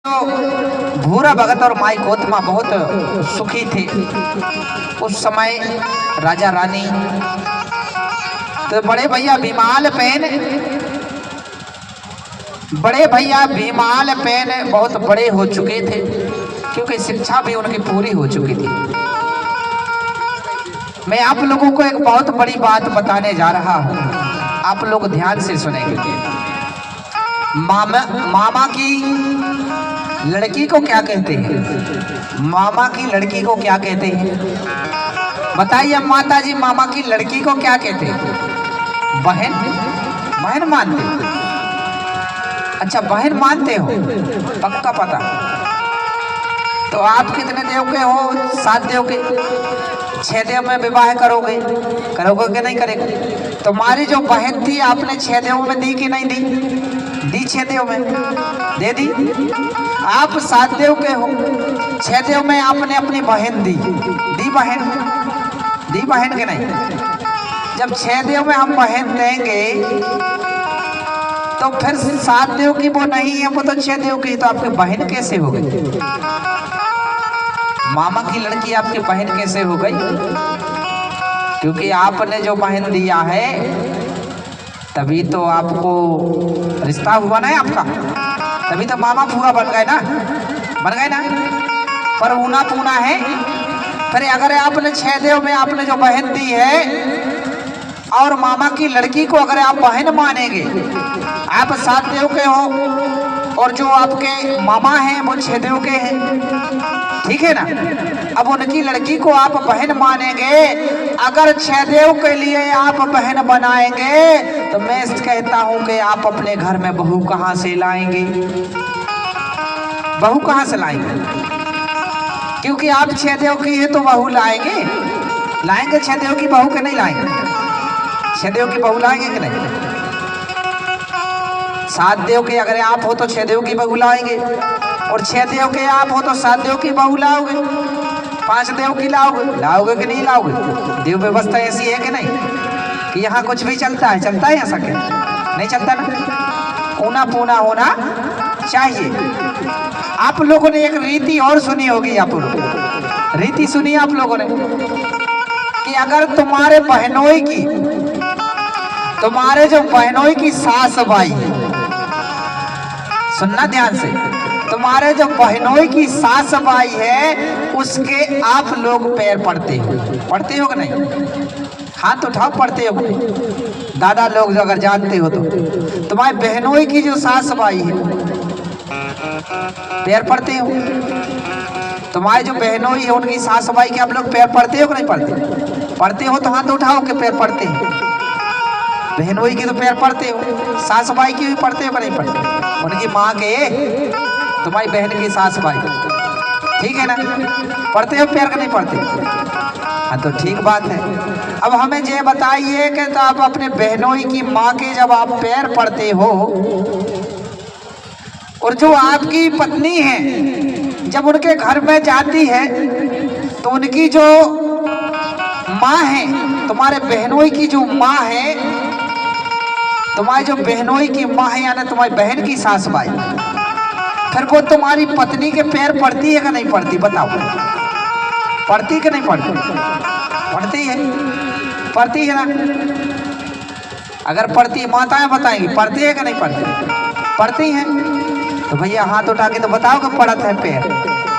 तो भूरा भगत और माई गौतमा बहुत सुखी थे उस समय। राजा रानी तो बड़े भैया भीमाल पेन बहुत बड़े हो चुके थे, क्योंकि शिक्षा भी उनकी पूरी हो चुकी थी। मैं आप लोगों को एक बहुत बड़ी बात बताने जा रहा हूं, आप लोग ध्यान से सुनेंगे। मामा की लड़की को क्या कहते हैं? मामा की लड़की को क्या कहते हैं? बताइए माता जी, मामा की लड़की को क्या कहते हैं? बहन। बहन मानते हो? अच्छा, बहन मानते हो, पक्का पता। तो आप कितने देव के हो? 7 देव के। 6 देव में विवाह करोगे कि नहीं करेंगे? तुम्हारी जो बहन थी आपने 6 देव में दी कि नहीं दी? दी 6 देव में, दे दी। आप 7 देव के हो, 6 देव में आपने अपनी बहन दी बहन के नहीं? जब 6 देव में हम बहन देंगे तो फिर 7 देव की वो नहीं है, वो तो 6 देव की, तो आपकी बहन कैसे हो गई? मामा की लड़की आपकी बहन कैसे हो गई? क्योंकि आपने जो बहन दिया है तभी तो आपको रिश्ता हुआ ना आपका, तभी तो मामा फूआ बन गए ना। पर ऊना पूना है। फिर अगर आपने 6 देव में आपने जो बहन दी है और मामा की लड़की को अगर आप बहन मानेंगे, आप 7 देव के हो और जो आपके मामा हैं वो 6 देव के हैं, ठीक है ना? अब उनकी लड़की को आप बहन मानेंगे, अगर 6 देव के लिए आप बहन बनाएंगे तो मैं कहता हूं कि आप अपने घर में बहू कहां से लाएंगे? बहू कहां से लाएंगे? क्योंकि आप 6 देव की है तो बहू लाएंगे 6 देव की बहू के नहीं लाएंगे? 6 देव की बहू लाएंगे कि नहीं? 7 देव के अगर आप हो तो 6 देव की बहू लाएंगे, और 6 देव के आप हो तो 7 देव की बहू लाओगे, 5 देव की लाओगे कि नहीं लाओगे? देव व्यवस्था ऐसी है कि नहीं कि यहाँ कुछ भी चलता है ऐसा क्या? नहीं चलता ना। ऊना पूना होना चाहिए। आप लोगों ने एक रीति और सुनी होगी, आप लोग रीति सुनी आप लोगों ने कि अगर तुम्हारे जो बहनोई की सास बाई, सुनना ध्यान से, तुम्हारे जो बहनोई की सास बाई है उसके आप लोग पैर पड़ते हो कि नहीं? हाथ उठाओ, पड़ते हो? दादा लोग जो अगर जानते हो तो तुम्हारी बहनोई की जो सास बाई है पैर पड़ते हो? तुम्हारी जो बहनोई है उनकी सास बाई के आप लोग पैर पड़ते हो कि नहीं पड़ते? पड़ते हो तो हाथ उठाओ के पैर पड़ते हैं। बहनोई की तो पैर पड़ते हो, सास बाई की भी पड़ते हो कि नहीं पड़ते? उनकी माँ के, तुम्हारी बहन की सास बाई, ठीक है ना? पढ़ते हो पैर का नहीं पढ़ते? हाँ, तो ठीक बात है। अब हमें ये बताइए कि तो आप अपने बहनोई की माँ के जब आप पैर पढ़ते हो और जो आपकी पत्नी है जब उनके घर में जाती है तो उनकी जो माँ है, तुम्हारे बहनोई की जो माँ है, तुम्हारी जो बहनोई की माँ है यानी तुम्हारी बहन की सास बाई, फिर वो तुम्हारी पत्नी के पैर पड़ती है कि नहीं पड़ती? बताओ, पड़ती कि नहीं पड़ती? पड़ती है ना? अगर पड़ती है, माताएं बताएंगी पड़ती है कि नहीं पड़ती? पड़ती है। तो भैया हाथ उठा के तो बताओ कि पड़त है पैर,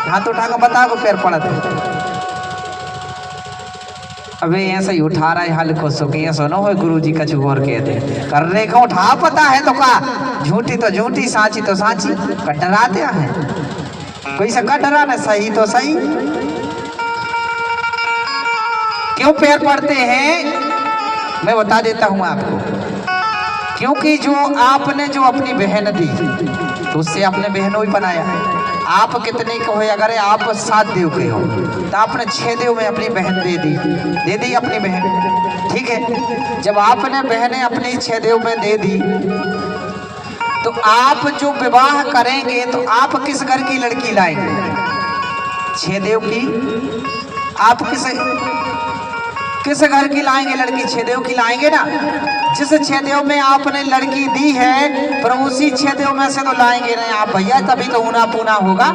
हाथ उठा के बताओ कि पैर पड़त है। अबे ऐसे ही उठा रहा है हल्को सो कि सुनो हो गुरुजी का चुगोर कहते करने का उठा, पता है तो का झूठी तो झूठी, साची तो साची, डराते हैं कोई सका डरा ना, सही तो सही। क्यों पैर पड़ते हैं मैं बता देता हूं आपको। क्योंकि जो आपने जो अपनी बहन दी तो उससे आपने बहनोई बनाया। आप कितने के हो? अगर आप 7 देव के हो तो आपने 6 देव में अपनी बहन दे दी अपनी बहन, ठीक है? जब आपने बहनें अपनी 6 देव में दे दी तो आप जो विवाह करेंगे तो आप किस घर की लड़की लाएंगे? 6 देव की। आप किस घर की लाएंगे लड़की? छेदेव की लाएंगे ना। जिस छेदेव में आपने लड़की दी है पर उसी छेदेव में से तो लाएंगे नहीं आप भैया, तभी तो ऊना पूना होगा।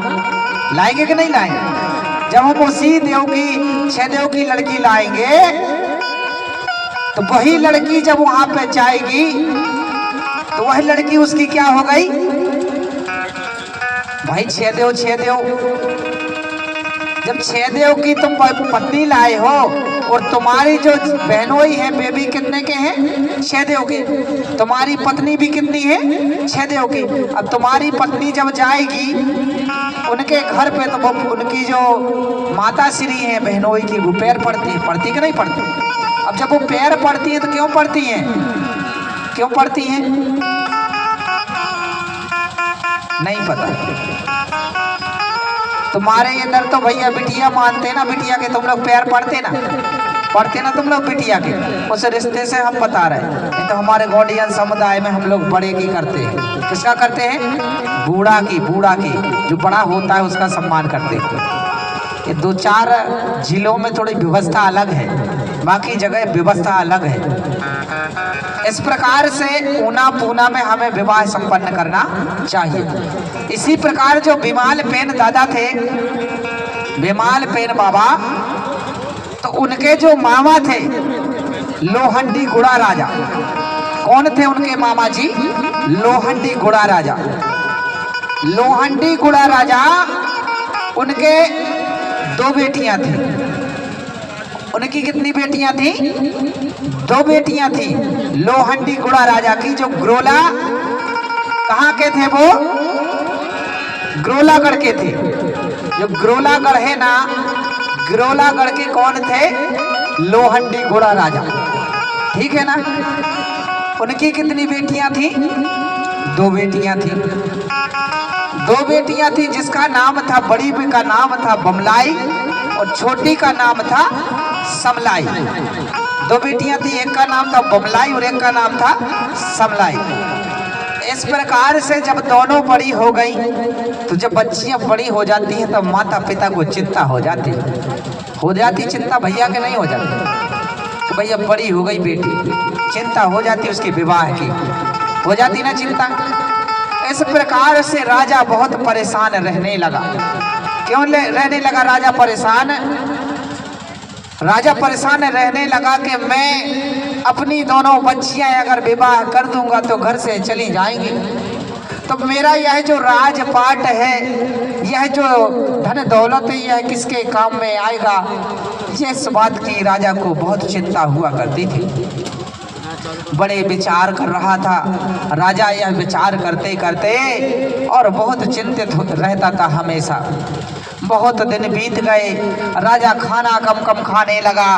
लाएंगे कि नहीं लाएंगे? जब हम उसी देव की छेदेव की लड़की लाएंगे तो वही लड़की जब वहां पे जाएगी तो वही लड़की उसकी क्या हो गई भाई? छेदेव जब छेदेव की तुम पत्नी लाए हो और तुम्हारी जो बहनोई है बेबी कितने के हैं? छेदेव के। तुम्हारी पत्नी भी कितनी है? छेदेव की। अब तुम्हारी पत्नी जब जाएगी उनके घर पे तो उनकी जो माता श्री है बहनोई की वो पैर पड़ती कि नहीं पड़ती? अब जब वो पैर पड़ती है तो क्यों पड़ती है? क्यों पड़ती है? नहीं पता। तुम्हारे इधर तो भैया बिटिया मानते ना, बिटिया के तुम लोग पैर पड़ते ना तुम लोग बिटिया के। उस रिश्ते से हम बता रहे हैं। नहीं तो हमारे गौड़ियन समुदाय में हम लोग बड़े की करते हैं। किसका करते हैं? बूढ़ा की जो बड़ा होता है उसका सम्मान करते हैं। ये 2-4 जिलों में थोड़ी व्यवस्था अलग है, बाकी जगह व्यवस्था अलग है। इस प्रकार से ऊना पूना में हमें विवाह संपन्न करना चाहिए। इसी प्रकार जो बिमाल पेन दादा थे, बिमाल पेन बाबा, तो उनके जो मामा थे लोहंडी गुड़ा राजा। कौन थे उनके मामा जी? लोहंडी गुड़ा राजा। लोहंडी गुड़ा राजा, उनके 2 बेटियां थी। उनकी कितनी बेटियां थी? 2 बेटियां थी लोहंडी गुड़ा राजा की। जो ग्रोला कहाँ के थे? वो ग्रोलागढ़ के थे। जो ग्रोलागढ़ है ना, ग्रोलागढ़ के कौन थे? लोहंडी गुड़ा राजा। ठीक है ना। उनकी कितनी बेटियां थी? 2 बेटियां थी। 2 बेटियां थी जिसका नाम था, बड़ी का नाम था बमलाई और छोटी का नाम था समलाई। 2 बेटियां थी, एक का नाम था बमलाई और एक का नाम था समलाई। इस प्रकार से जब दोनों बड़ी हो गई तो जब बच्चियां बड़ी हो जाती हैं तब माता पिता को चिंता हो जाती चिंता भैया के नहीं हो जाती कि भैया बड़ी हो गई बेटी, चिंता हो जाती उसके विवाह की, हो जाती ना चिंता। इस प्रकार से राजा बहुत परेशान रहने लगा। क्यों रहने लगा राजा परेशान? राजा परेशान रहने लगा कि मैं अपनी दोनों बच्चियां अगर विवाह कर दूंगा तो घर से चली जाएंगी, तो मेरा यह जो राजपाट है, यह जो धन दौलत है, यह किसके काम में आएगा? इस बात की राजा को बहुत चिंता हुआ करती थी। बड़े विचार कर रहा था राजा, यह विचार करते करते और बहुत चिंतित रहता था हमेशा। बहुत दिन बीत गए, राजा खाना कम खाने लगा।